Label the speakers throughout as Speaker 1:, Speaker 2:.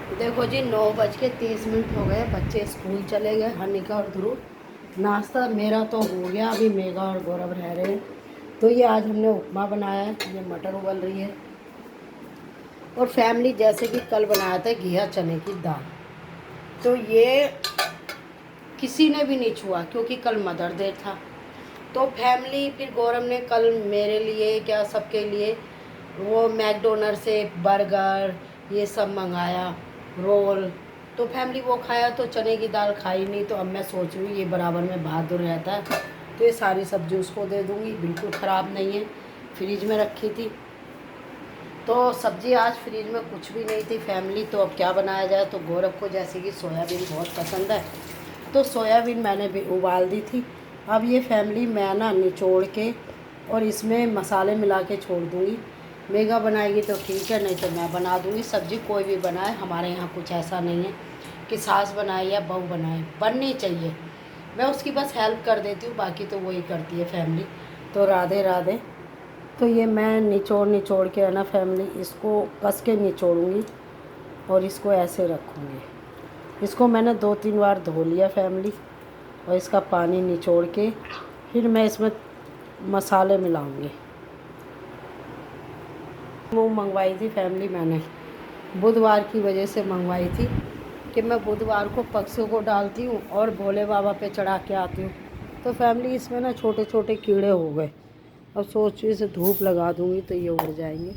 Speaker 1: देखो जी 9:30 हो गए, बच्चे स्कूल चले गए, हनिका और ध्रुव। नाश्ता मेरा तो हो गया, अभी मेघा और गौरव रह रहे हैं। तो ये आज हमने उपमा बनाया है, ये मटर उबल रही है। और फैमिली जैसे कि कल बनाया था घिया चने की दाल, तो ये किसी ने भी नहीं छुआ क्योंकि कल मदर डे था। तो फैमिली फिर गौरव ने कल मेरे लिए क्या सबके लिए वो मैकडोनल्ड से बर्गर ये सब मंगाया, रोल। तो फैमिली वो खाया, तो चने की दाल खाई नहीं। तो अब मैं सोच रही हूँ ये बराबर में बहादुर रहता है, तो ये सारी सब्ज़ी उसको दे दूँगी, बिल्कुल ख़राब नहीं है, फ्रिज में रखी थी। तो सब्ज़ी आज फ्रिज में कुछ भी नहीं थी फैमिली। तो अब क्या बनाया जाए, तो गौरव को जैसे कि सोयाबीन बहुत पसंद है, तो सोयाबीन मैंने भी उबाल दी थी। अब ये फैमिली मैं ना निचोड़ के और इसमें मसाले मिला के छोड़ दूँगी। मेगा बनाएगी तो ठीक है, नहीं तो मैं बना दूँगी। सब्ज़ी कोई भी बनाए, हमारे यहाँ कुछ ऐसा नहीं है कि सास बनाए या बहू बनाए, बननी चाहिए। मैं उसकी बस हेल्प कर देती हूँ, बाकी तो वही करती है फैमिली। तो राधे राधे। तो ये मैं निचोड़ निचोड़ के है ना फैमिली, इसको कस के निचोड़ूँगी और इसको ऐसे रखूँगी। इसको मैंने 2-3 बार धो लिया फैमिली, और इसका पानी निचोड़ के फिर मैं इसमें मसाले मिलाऊंगी। मूंग मंगवाई थी फैमिली मैंने, बुधवार की वजह से मंगवाई थी कि मैं बुधवार को पक्षियों को डालती हूँ और भोले बाबा पे चढ़ा के आती हूँ। तो फैमिली इसमें ना छोटे छोटे कीड़े हो गए। अब सोच रही इसे धूप लगा दूँगी तो ये उड़ जाएंगे।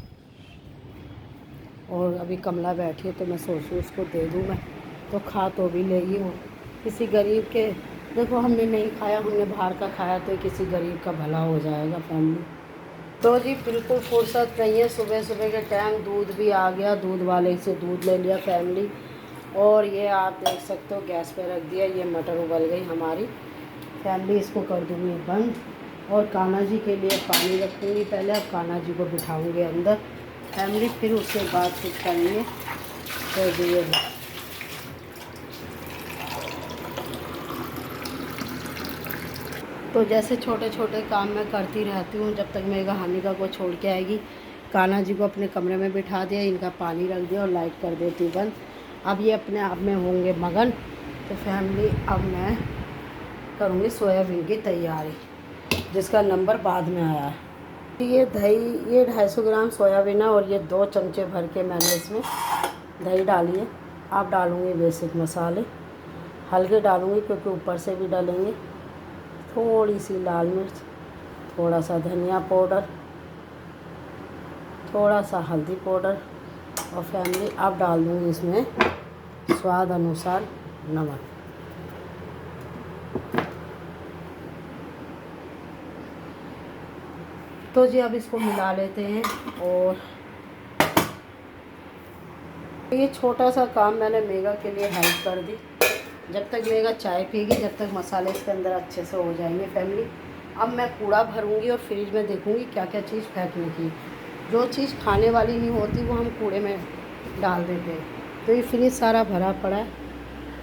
Speaker 1: और अभी कमला बैठी है तो मैं सोच रही उसको दे दूँ मैं, तो खा तो भी लेगी वो। किसी गरीब के, देखो हमने नहीं खाया, हमने बाहर का खाया, तो किसी गरीब का भला हो जाएगा फैमिली। तो जी बिल्कुल फुर्सत नहीं है, सुबह सुबह के टाइम दूध भी आ गया, दूध वाले से दूध ले लिया फैमिली। और ये आप देख सकते हो गैस पे रख दिया, ये मटर उबल गई हमारी फैमिली। इसको कर दूँगी बंद और कान्हा जी के लिए पानी रखूँगी पहले। अब कान्हा जी को बिठाऊँगी अंदर फैमिली, फिर उसके बाद कुछ करेंगे। तो ये तो जैसे छोटे छोटे काम मैं करती रहती हूँ जब तक मेघा हानिका को छोड़ के आएगी। कान्हा जी को अपने कमरे में बिठा दिया, इनका पानी रख दिया और लाइट कर देती हूँ बंद। अब ये अपने आप में होंगे मगन। तो फैमिली अब मैं करूँगी सोयाबीन की तैयारी, जिसका नंबर बाद में आया है। ये दही, ये 250 ग्राम सोयाबीन है और ये 2 चमचे भर के मैंने इसमें दही डाली है। आप डालूँगी बेसिक मसाले हल्के डालूँगी क्योंकि ऊपर से भी डालेंगे। थोड़ी सी लाल मिर्च, थोड़ा सा धनिया पाउडर, थोड़ा सा हल्दी पाउडर, और फैमिली अब डाल दूँगी इसमें स्वाद अनुसार नमक। तो जी अब इसको मिला लेते हैं। और ये छोटा सा काम मैंने मेघा के लिए हेल्प कर दी। जब तक मेघा चाय पिएगी, जब तक मसाले इसके अंदर अच्छे से हो जाएंगे फैमिली। अब मैं कूड़ा भरूंगी और फ्रिज में देखूंगी क्या क्या चीज़ फेंकने की। जो चीज़ खाने वाली नहीं होती वो हम कूड़े में डाल देते हैं। तो ये फ्रिज सारा भरा पड़ा है,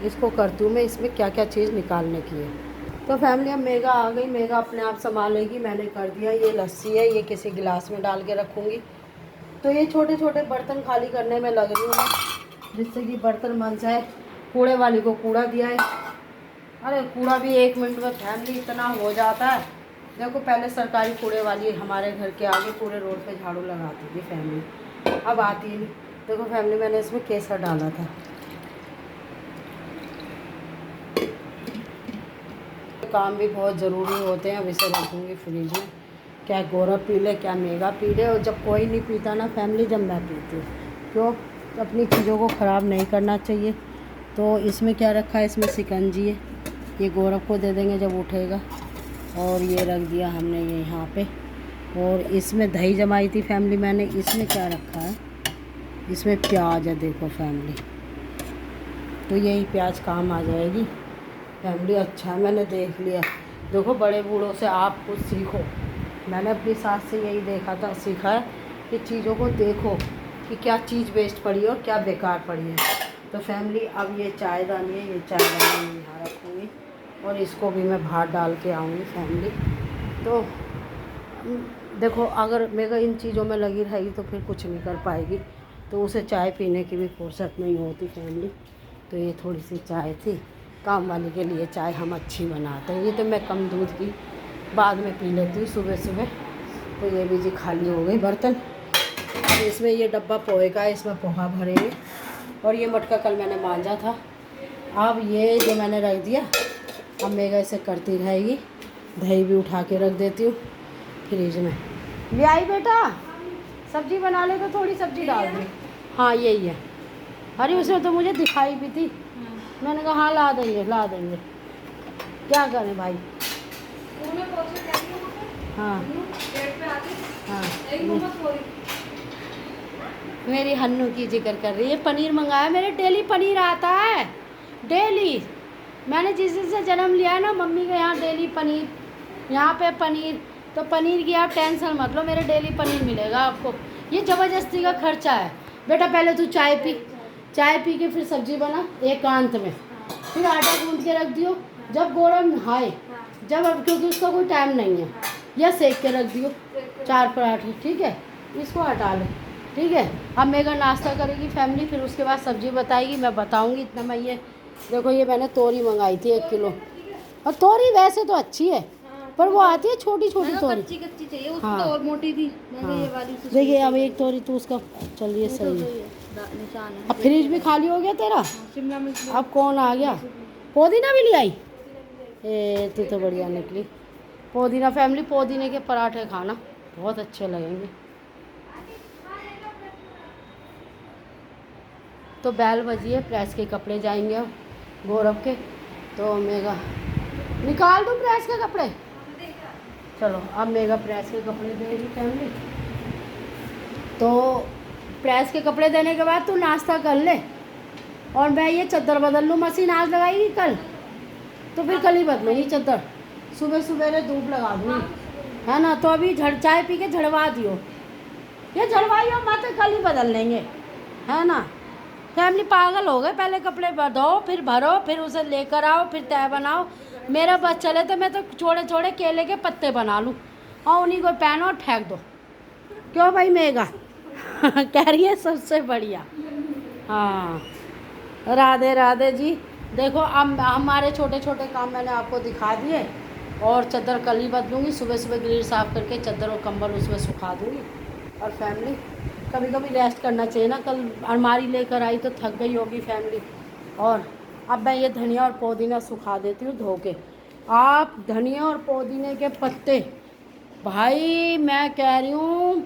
Speaker 1: इसको करती हूँ मैं, इसमें क्या क्या चीज़ निकालने की है। तो फैमिली अब मेघा आ गई, मेघा अपने आप संभालेगी। मैंने कर दिया, ये लस्सी है, ये किसी गिलास में डाल के रखूँगी। तो ये छोटे छोटे बर्तन खाली करने में लग रही हूँ मैं, जिससे कि बर्तन बन जाए। कूड़े वाली को कूड़ा दिया है, अरे कूड़ा भी 1 मिनट में फैमिली इतना हो जाता है। देखो पहले सरकारी कूड़े वाली हमारे घर के आगे पूरे रोड पे झाड़ू लगाती थी फैमिली, अब आती ही नहीं। देखो फैमिली मैंने इसमें केसर डाला था। काम भी बहुत ज़रूरी होते हैं। अब इसे रखूँगी फ्रिज में, क्या गौरव पी ले क्या मेघा पी ले। और जब कोई नहीं पीता ना फैमिली, जब मैं पीती हूँ, क्यों, अपनी चीज़ों को ख़राब नहीं करना चाहिए। तो इसमें क्या रखा है, इसमें शिकंजी है, ये गौरव को दे देंगे जब उठेगा। और ये रख दिया हमने ये यहाँ पे। और इसमें दही जमाई थी फैमिली मैंने। इसमें क्या रखा है, इसमें प्याज है, देखो फैमिली, तो यही प्याज काम आ जाएगी फैमिली। अच्छा है मैंने देख लिया। देखो बड़े बूढ़ों से आप कुछ सीखो, मैंने अपनी सास से यही देखा था, सीखा है कि चीज़ों को देखो कि क्या चीज़ वेस्ट पड़ी है और क्या बेकार पड़ी है। तो फैमिली अब ये चायदानी है, ये चायदानी यहाँ रखूँगी और इसको भी मैं बाहर डाल के आऊँगी फैमिली। तो देखो अगर मेरा इन चीज़ों में लगी रहेगी तो फिर कुछ नहीं कर पाएगी। तो उसे चाय पीने की भी फुर्सत नहीं होती फैमिली। तो ये थोड़ी सी चाय थी, काम वाले के लिए चाय हम अच्छी बनाते हैं। ये तो मैं कम दूध की बाद में पी लेती हूँ सुबह सुबह। तो ये भी जी खाली हो गई बर्तन। अब इसमें ये डब्बा पोहे का है, इसमें पोहा भरेंगे। और ये मटका कल मैंने मांजा था, अब ये जो मैंने रख दिया, अब मेगा इसे करती रहेगी। दही भी उठा के रख देती हूँ फ्रिज में। ले आई बेटा, सब्जी बना ले तो थोड़ी सब्जी डाल दी। हाँ यही है। अरे उसमें तो मुझे दिखाई भी थी, मैंने कहा हाँ ला देंगे ला देंगे, क्या करें भाई। हाँ हाँ मेरी हन्नू की जिक्र कर रही है। पनीर मंगाया, मेरे डेली पनीर आता है, डेली। मैंने जिस दिन से जन्म लिया है ना, मम्मी के यहाँ डेली पनीर, यहाँ पे पनीर। तो पनीर की आप टेंशन मत लो, मेरे डेली पनीर मिलेगा आपको। ये ज़बरदस्ती का खर्चा है। बेटा पहले तू चाय पी, चाय पी के फिर सब्जी बना एकांत में, फिर आटा गूंद के रख दियो। जब गौरव नहाए, जब, अब क्योंकि उसका कोई टाइम नहीं है, या सेक के रख दियो 4 पराठे, ठीक है। इसको हटा ले, ठीक है। अब मेगा नाश्ता करेगी फैमिली, फिर उसके बाद सब्जी बताएगी, मैं बताऊंगी। इतना मैं ये देखो, ये मैंने तोरी मंगाई थी 1 किलो। और तोरी वैसे तो अच्छी है, पर वो आती है छोटी छोटी तोरी,
Speaker 2: कच्ची कच्ची चाहिए उसको।
Speaker 1: हाँ।
Speaker 2: तो और मोटी थी,
Speaker 1: हाँ।
Speaker 2: ये वाली से
Speaker 1: देखिए अब एक तोरी तो उसका चल रही है, सही है।
Speaker 2: निशान है।
Speaker 1: अब फ्रिज भी खाली हो गया तेरा।
Speaker 2: शिमला मिर्च
Speaker 1: अब कौन आ गया, पुदीना भी ले आई। ए तू तो बढ़िया निकली। पुदीना फैमिली, पुदीने के पराठे खाना बहुत अच्छे लगेंगे। तो बैल बजी है, प्रेस के कपड़े जाएंगे अब गौरव के। तो मेगा निकाल दूँ प्रेस के कपड़े, चलो अब मेगा प्रेस के कपड़े देगी फैमिली। तो प्रेस के कपड़े देने के बाद तू नाश्ता कर ले, और मैं ये चादर बदल लूँ। मशीन आज लगाएगी कल, तो फिर कल ही बदलूँगी चादर। सुबह सुबह धूप लगा दूँगी, है ना। तो अभी चाय पी के झड़वा दियो, ये झड़वाई हो मत, कल ही बदल लेंगे, है ना। फैमिली पागल हो गए, पहले कपड़े धो फिर भरो, फिर उसे लेकर आओ, फिर तय बनाओ। मेरा बस चले तो मैं तो छोटे छोटे केले के पत्ते बना लूँ और उन्हीं को पहनो और फेंक दो। क्यों भाई मेगा कह रही है सबसे बढ़िया। हाँ राधे राधे जी। देखो अब हमारे छोटे छोटे काम मैंने आपको दिखा दिए, और चादर कल ही बदलूँगी। सुबह सुबह ग्रिल साफ़ करके चादर और कंबल उसमें सुखा दूँगी। और फैमिली कभी कभी रेस्ट करना चाहिए ना। कल अलमारी लेकर आई तो थक गई होगी फैमिली। और अब मैं ये धनिया और पुदीना सुखा देती हूँ धो के। आप धनिया और पुदीने के पत्ते, भाई मैं कह रही हूँ